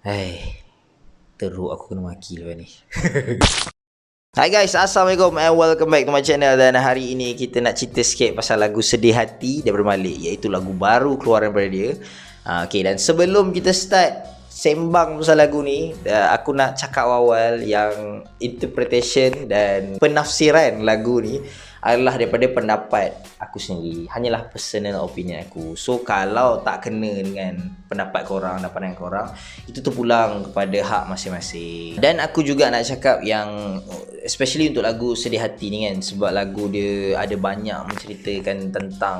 Hai, teruk aku kena maki lepas ni. Hai guys, Assalamualaikum and welcome back to my channel. Dan hari ini kita nak cerita sikit pasal lagu Sedih Hati daripada Malik, iaitu lagu baru keluaran daripada dia. Okay, dan sebelum kita start sembang pasal lagu ni, aku nak cakap awal yang interpretation dan penafsiran lagu ni adalah daripada pendapat aku sendiri. Hanyalah personal opinion aku. So kalau tak kena dengan pendapat korang dan pandangan korang, itu terpulang kepada hak masing-masing. Dan aku juga nak cakap yang especially untuk lagu Sedih Hati ni kan, sebab lagu dia ada banyak menceritakan tentang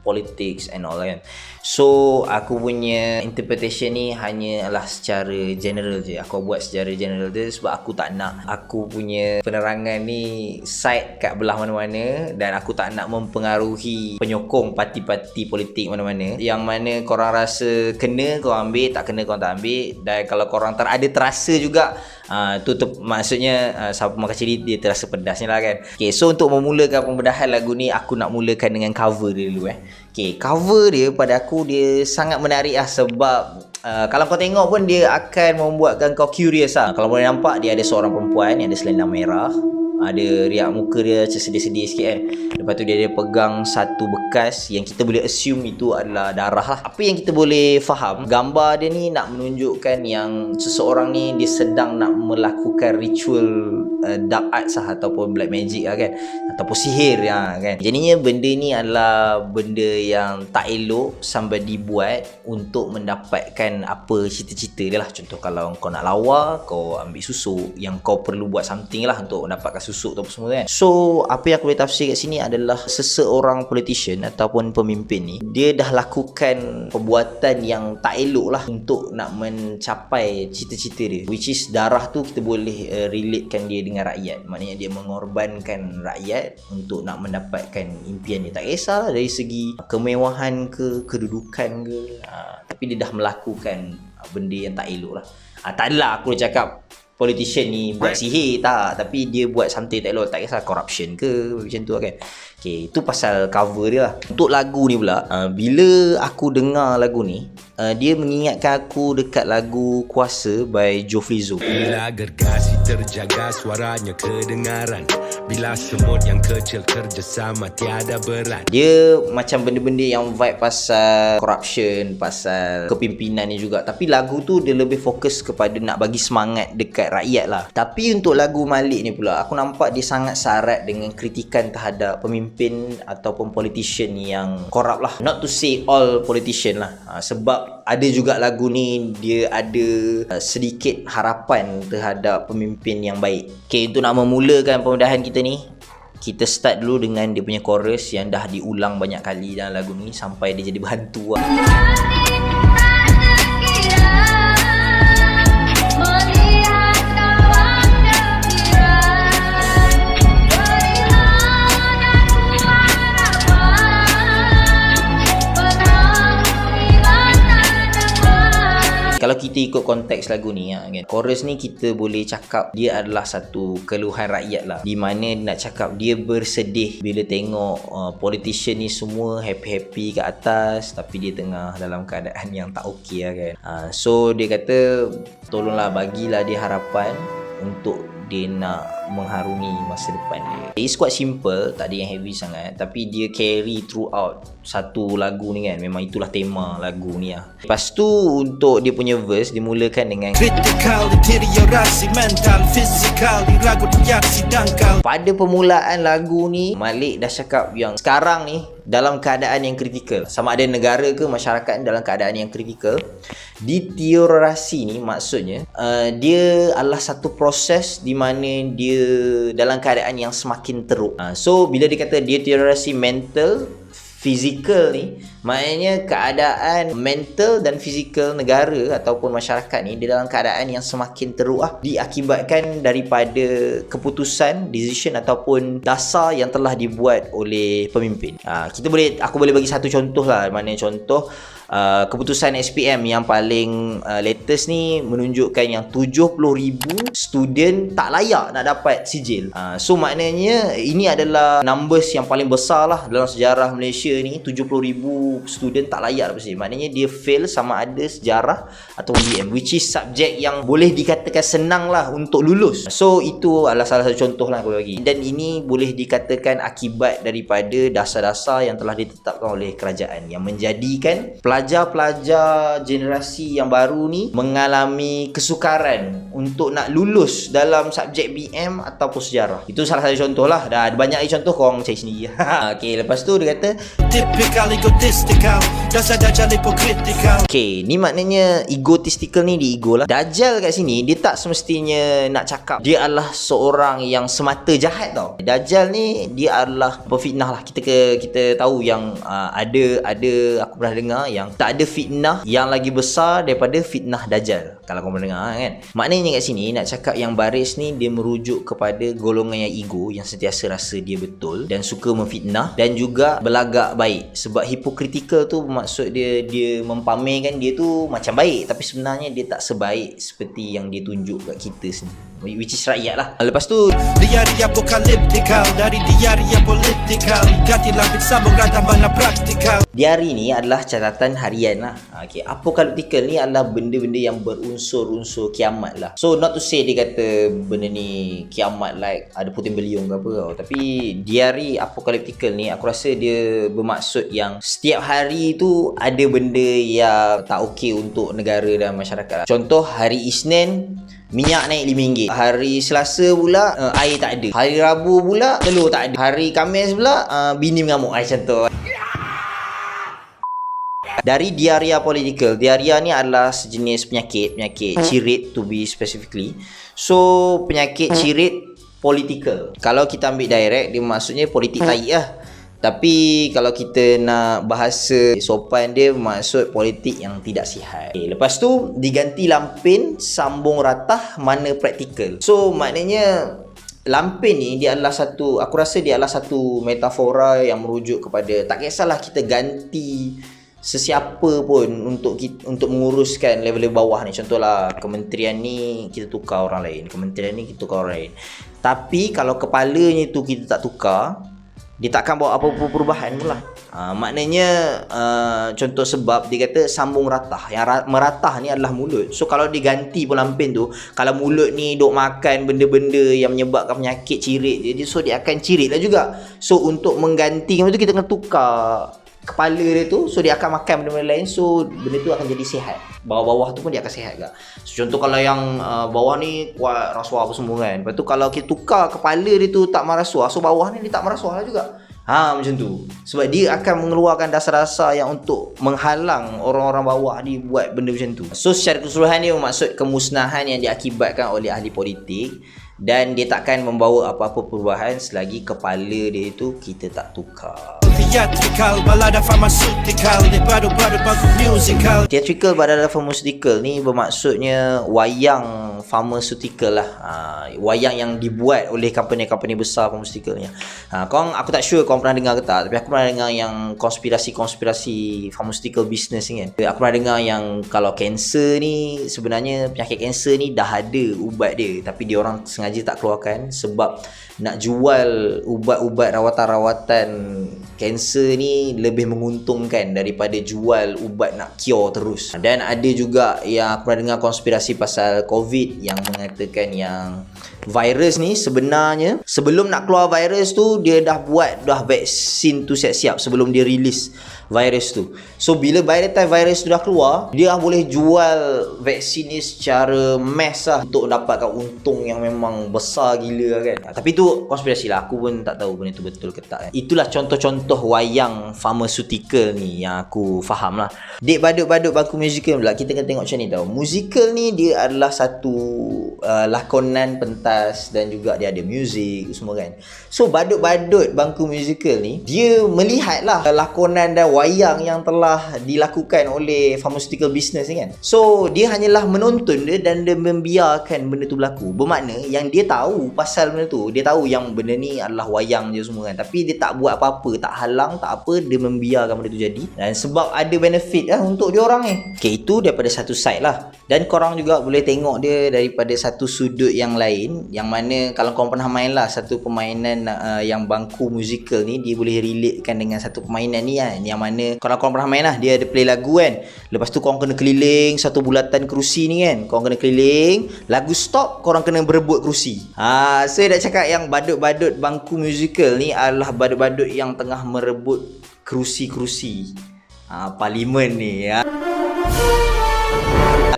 politics and all kan. So aku punya interpretation ni hanyalah secara general je. Aku buat secara general je sebab aku tak nak aku punya penerangan ni side kat belah mana-mana, dan aku tak nak mempengaruhi penyokong parti-parti politik mana-mana. Yang mana korang rasa kena korang ambil, tak kena korang tak ambil. Dan kalau korang ada terasa juga, maksudnya siapa makan cili dia terasa pedasnya lah kan. Okay, so untuk memulakan pembedahan lagu ni, aku nak mulakan dengan cover dia dulu Okay, cover dia pada aku dia sangat menarik lah, sebab kalau kau tengok pun dia akan membuatkan kau curious lah. Kalau boleh nampak, dia ada seorang perempuan yang ada selendang merah, ada riak muka dia macam sedih-sedih sikit kan. Lepas tu dia pegang satu bekas yang kita boleh assume itu adalah darah lah. Apa yang kita boleh faham, gambar dia ni nak menunjukkan yang seseorang ni dia sedang nak melakukan ritual dark arts lah, ataupun black magic lah kan, ataupun sihir lah kan. Jadinya benda ni adalah benda yang tak elok sampai dibuat untuk mendapatkan apa cita-cita dia lah. Contoh kalau kau nak lawa, kau ambil susuk, yang kau perlu buat something lah untuk mendapatkan susuk tu apa semua kan. So apa yang aku boleh tafsir kat sini adalah seseorang politician ataupun pemimpin ni, dia dah lakukan perbuatan yang tak elok lah untuk nak mencapai cita-cita dia, which is darah tu kita boleh relatekan dia dengan rakyat. Maknanya dia mengorbankan rakyat untuk nak mendapatkan impian dia. Tak kisahlah dari segi kemewahan ke, kedudukan ke, tapi dia dah melakukan benda yang tak elok lah. Tak adalah aku dah cakap politician ni buat sihir, tak, tapi dia buat something tak elok. Tak kisah corruption ke macam tu kan. Okay, itu pasal cover dia lah. Untuk lagu ni pula, bila aku dengar lagu ni, dia mengingatkan aku dekat lagu Kuasa by Jofli Zo. Bila gergasi terjaga suaranya kedengaran, bila semut yang kecil kerjasama tiada berat. Dia macam benda-benda yang vibe pasal corruption, pasal kepimpinan ni juga. Tapi lagu tu dia lebih fokus kepada nak bagi semangat dekat rakyat lah. Tapi untuk lagu Malik ni pula, aku nampak dia sangat syarat dengan kritikan terhadap pemimpin ataupun politician yang korup lah. Not to say all politician lah, sebab ada juga lagu ni dia ada sedikit harapan terhadap pemimpin yang baik. Okay, untuk nak memulakan pembedahan kita ni, kita start dulu dengan dia punya chorus yang dah diulang banyak kali dalam lagu ni sampai dia jadi berhantu lah. Kalau kita ikut konteks lagu ni kan, chorus ni kita boleh cakap dia adalah satu keluhan rakyat lah, di mana nak cakap dia bersedih bila tengok politician ni semua happy-happy kat atas, tapi dia tengah dalam keadaan yang tak okey lah kan. So dia kata tolonglah bagilah dia harapan untuk dia nak mengharungi masa depan dia. It's quite simple, tak ada yang heavy sangat, tapi dia carry throughout satu lagu ni kan. Memang itulah tema lagu ni lah. Lepas tu untuk dia punya verse dimulakan dengan Critical, deteriorasi mental, physical, diragut reaksi dangkal. Pada permulaan lagu ni, Malik dah cakap yang sekarang ni dalam keadaan yang kritikal. Sama ada negara ke masyarakat dalam keadaan yang kritikal. Deteriorasi ni maksudnya dia adalah satu proses di mana dia dalam keadaan yang semakin teruk. So bila dia kata deteriorasi mental, fizikal ni, maknanya keadaan mental dan fizikal negara ataupun masyarakat ni dia dalam keadaan yang semakin teruk lah, diakibatkan daripada keputusan, decision ataupun dasar yang telah dibuat oleh pemimpin. Aku boleh bagi satu contoh lah. Mana contoh keputusan SPM yang paling latest ni menunjukkan yang 70,000 student tak layak nak dapat sijil. So maknanya ini adalah numbers yang paling besar lah dalam sejarah Malaysia ni. 70,000 student tak layak dapat sijil. Maknanya dia fail sama ada sejarah atau BM, which is subjek yang boleh dikatakan senang lah untuk lulus. So itu adalah salah satu contoh lah aku bagi. Dan ini boleh dikatakan akibat daripada dasar-dasar yang telah ditetapkan oleh kerajaan yang menjadikan pelajar-pelajar generasi yang baru ni mengalami kesukaran untuk nak lulus dalam subjek BM ataupun sejarah. Itu salah satu contoh lah. Dah ada banyak lagi contoh, korang cari sendiri. Okay, lepas tu dia kata okay, ni maknanya egotistical ni di ego lah. Dajjal kat sini dia tak semestinya nak cakap dia adalah seorang yang semata jahat tau. Dajjal ni dia adalah pefitnah lah. Kita tahu yang ada aku pernah dengar yang tak ada fitnah yang lagi besar daripada fitnah Dajjal. Kalau kau pernah dengar kan. Maknanya kat sini nak cakap yang baris ni dia merujuk kepada golongan yang ego, yang sentiasa rasa dia betul dan suka memfitnah dan juga berlagak baik. Sebab hypocritical tu maksud dia mempamerkan dia tu macam baik tapi sebenarnya dia tak sebaik seperti yang dia tunjuk kat kita sendiri, which is rakyat lah. Lepas tu diari apokaliptikal dari diari politikal ganti lapis sambung rata mana praktikal. Diari ni adalah catatan harian lah. Okay, apokaliptikal ni adalah benda-benda yang berunsur-unsur kiamat lah. So not to say dia kata benda ni kiamat like ada puting beliung ke apa tau. Tapi diari apokaliptikal ni aku rasa dia bermaksud yang setiap hari tu ada benda yang tak okey untuk negara dan masyarakat lah. Contoh hari Isnin minyak naik RM5. Hari Selasa pula air tak ada. Hari Rabu pula telur tak ada. Hari Khamis pula bini mengamuk. Contoh. Dari diarrhea political. Diarrhea ni adalah sejenis penyakit cirit to be specifically. So penyakit cirit political. Kalau kita ambil direct dia maksudnya politik tai lah. Tapi kalau kita nak bahasa sopan dia maksud politik yang tidak sihat. Okay, lepas tu diganti lampin sambung ratah mana praktikal. So maknanya lampin ni dia adalah satu, aku rasa dia adalah satu metafora yang merujuk kepada tak kisahlah kita ganti sesiapa pun untuk menguruskan level bawah ni. Contohlah kementerian ni kita tukar orang lain, kementerian ni kita tukar orang lain. Tapi kalau kepalanya tu kita tak tukar, dia takkan bawa apa-apa perubahan pun lah. Maknanya contoh sebab dia kata sambung ratah. Yang meratah ni adalah mulut. So kalau diganti pun lampin tu, kalau mulut ni duk makan benda-benda yang menyebabkan penyakit cirit je, so dia akan cirit lah juga. So untuk menggantikan itu kita kena tukar kepala dia tu, so dia akan makan benda-benda lain, so benda tu akan jadi sihat. Bawah-bawah tu pun dia akan sihat juga. So, contoh kalau yang bawah ni kuat rasuah apa semua kan. Lepas tu kalau kita tukar kepala dia tu tak marasuah, so bawah ni dia tak marasuah lah juga. Macam tu. Sebab dia akan mengeluarkan dasar-dasar yang untuk menghalang orang-orang bawah ni buat benda macam tu. So secara keseluruhan dia bermaksud kemusnahan yang diakibatkan oleh ahli politik, dan dia takkan membawa apa-apa perubahan selagi kepala dia itu kita tak tukar. Theatrical balada pharmaceutical ni baru-baru bangku musical. Theatrical balada pharmaceutical ni bermaksudnya wayang pharmaceutical lah. Wayang yang dibuat oleh company-company besar pharmaceutical ni. Aku tak sure kau pernah dengar ke tak, tapi aku pernah dengar yang konspirasi pharmaceutical business ni kan. Aku pernah dengar yang kalau kanser ni, sebenarnya penyakit kanser ni dah ada ubat dia, tapi dia orang sengaja tak keluarkan sebab nak jual ubat-ubat rawatan-rawatan kanser ni lebih menguntungkan daripada jual ubat nak cure terus. Dan ada juga yang aku pernah dengar konspirasi pasal COVID yang mengatakan yang virus ni sebenarnya sebelum nak keluar virus tu dia dah buat vaksin tu siap-siap sebelum dia release virus tu. So bila virus tu dah keluar, dia boleh jual vaksin ni secara mass lah untuk dapatkan untung yang memang besar gila kan. Tapi tu konspirasi lah, aku pun tak tahu benda tu betul ke tak kan. Itulah contoh-contoh wayang pharmaceutical ni yang aku faham lah. Dek badut-badut bangku musical pula, kita kena tengok macam ni tau. Musical ni dia adalah satu lakonan pentas dan juga dia ada muzik semua kan. So badut-badut bangku musical ni dia melihatlah lakonan dan wayang yang telah dilakukan oleh pharmaceutical business ni kan. So dia hanyalah menonton dia dan dia membiarkan benda tu berlaku. Bermakna yang dia tahu pasal benda tu, dia tahu yang benda ni adalah wayang je semua kan, tapi dia tak buat apa-apa, tak halang, tak apa, dia membiarkan benda tu jadi. Dan sebab ada benefit untuk dia orang ni. Okay, itu daripada satu side lah. Dan korang juga boleh tengok dia daripada satu sudut yang lain, yang mana kalau korang pernah main lah satu permainan yang bangku musical ni, dia boleh relatekan dengan satu permainan ni kan, yang mana kalau korang pernah main lah, dia ada play lagu kan, lepas tu korang kena keliling satu bulatan kerusi ni kan, korang kena keliling, lagu stop, korang kena berebut kerusi. So dah cakap yang badut-badut bangku musical ni adalah badut-badut yang tengah merebut kerusi-kerusi parlimen ni ya.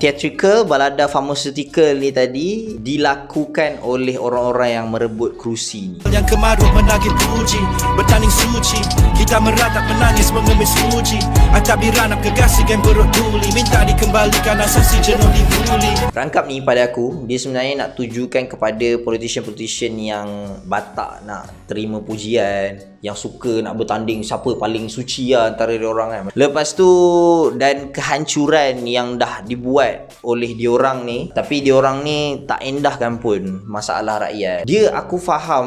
Theatrical, balada pharmaceutical ni tadi dilakukan oleh orang-orang yang merebut kerusi ni. Yang kemaruk menagih puji, bertanding suci, kita meratap menangis mengemis uji. Atap diranap kegasikan perut tuli, minta dikembalikan asasi jenuh dibuli. Rangkap ni pada aku, dia sebenarnya nak tujukan kepada politician-politician yang batak nak terima pujian, yang suka nak bertanding siapa paling suci lah antara diorang kan. Lepas tu, dan kehancuran yang dah dibuat oleh diorang ni, tapi diorang ni tak endahkan pun masalah rakyat. Dia aku faham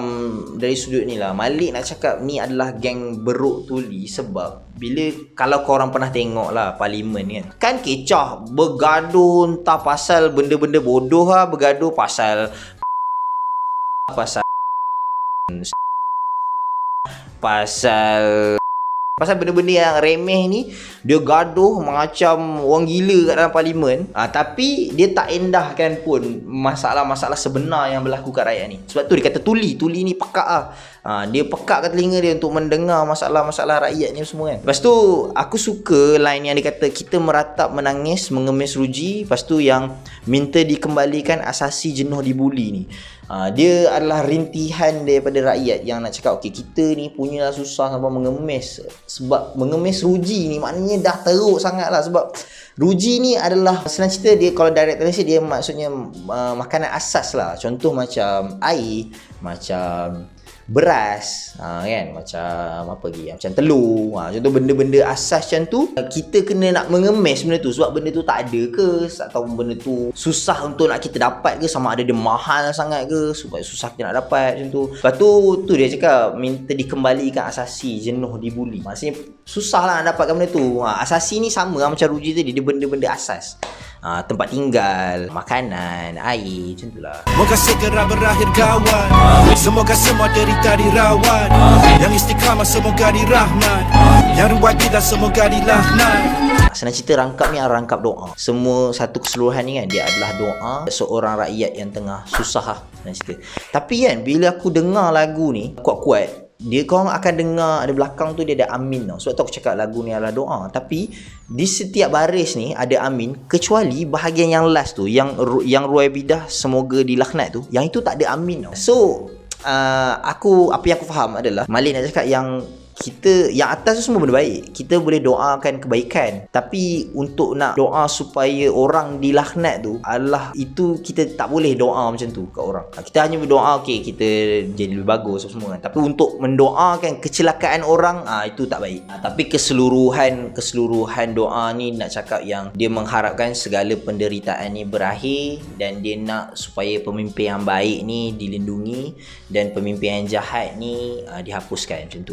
dari sudut ni lah, Malik nak cakap ni adalah geng beruk tuli. Sebab bila kalau korang pernah tengok lah parlimen kan kecah bergaduh entah pasal benda-benda bodoh lah, bergaduh pasal benda-benda yang remeh ni, dia gaduh macam orang gila kat dalam parlimen. Tapi dia tak endahkan pun masalah-masalah sebenar yang berlaku kat rakyat ni. Sebab tu dia kata tuli ni pekak lah. Dia pekak kat telinga dia untuk mendengar masalah-masalah rakyat ni semua kan. Lepas tu aku suka line yang dia kata kita meratap menangis mengemis ruji, lepas tu yang minta dikembalikan asasi jenuh dibuli ni. Dia adalah rintihan daripada rakyat yang nak cakap okey, kita ni punyalah susah sampai mengemis. Sebab mengemis ruji ni maknanya dah teruk sangat lah. Sebab ruji ni adalah, senang cerita, dia kalau direct translate dia maksudnya makanan asas lah. Contoh macam air, macam beras kan, macam apa lagi, macam telur, contoh benda-benda asas macam tu. Kita kena nak mengemis benda tu sebab benda tu tak ada ke, atau benda tu susah untuk nak kita dapat ke, sama ada dia mahal sangat ke supaya susah kita nak dapat macam tu. Lepas tu dia cakap minta dikembalikan asasi jenuh dibuli, maksudnya susah lah nak dapatkan benda tu. Asasi ni sama lah macam ruji tadi, dia benda-benda asas. Tempat tinggal, makanan, air, macam tu lah. Moga segera berakhir kawan, semoga semua derita dirawat, yang istiqamah semoga dirahmat, yang ruwet kita semoga dilaknat. Senang cerita, rangkap ni adalah rangkap doa. Semua satu keseluruhan ni kan, dia adalah doa seorang rakyat yang tengah susah lah, senang cerita. Tapi kan bila aku dengar lagu ni kuat-kuat, dia korang akan dengar ada belakang tu dia ada amin tau. Sebab tu aku cakap lagu ni adalah doa. Tapi di setiap baris ni ada amin, kecuali bahagian yang last tu, yang ruai bidah semoga dilaknat tu, yang itu tak ada amin tau. So apa yang aku faham adalah Malik nak cakap yang kita, yang atas tu semua benda baik, kita boleh doakan kebaikan, tapi untuk nak doa supaya orang dilaknat tu adalah, itu kita tak boleh doa macam tu kat orang. Kita hanya berdoa okey kita jadi lebih bagus semua kan, tapi untuk mendoakan kecelakaan orang itu tak baik. Tapi keseluruhan doa ni nak cakap yang dia mengharapkan segala penderitaan ni berakhir, dan dia nak supaya pemimpin yang baik ni dilindungi dan pemimpin yang jahat ni dihapuskan macam tu.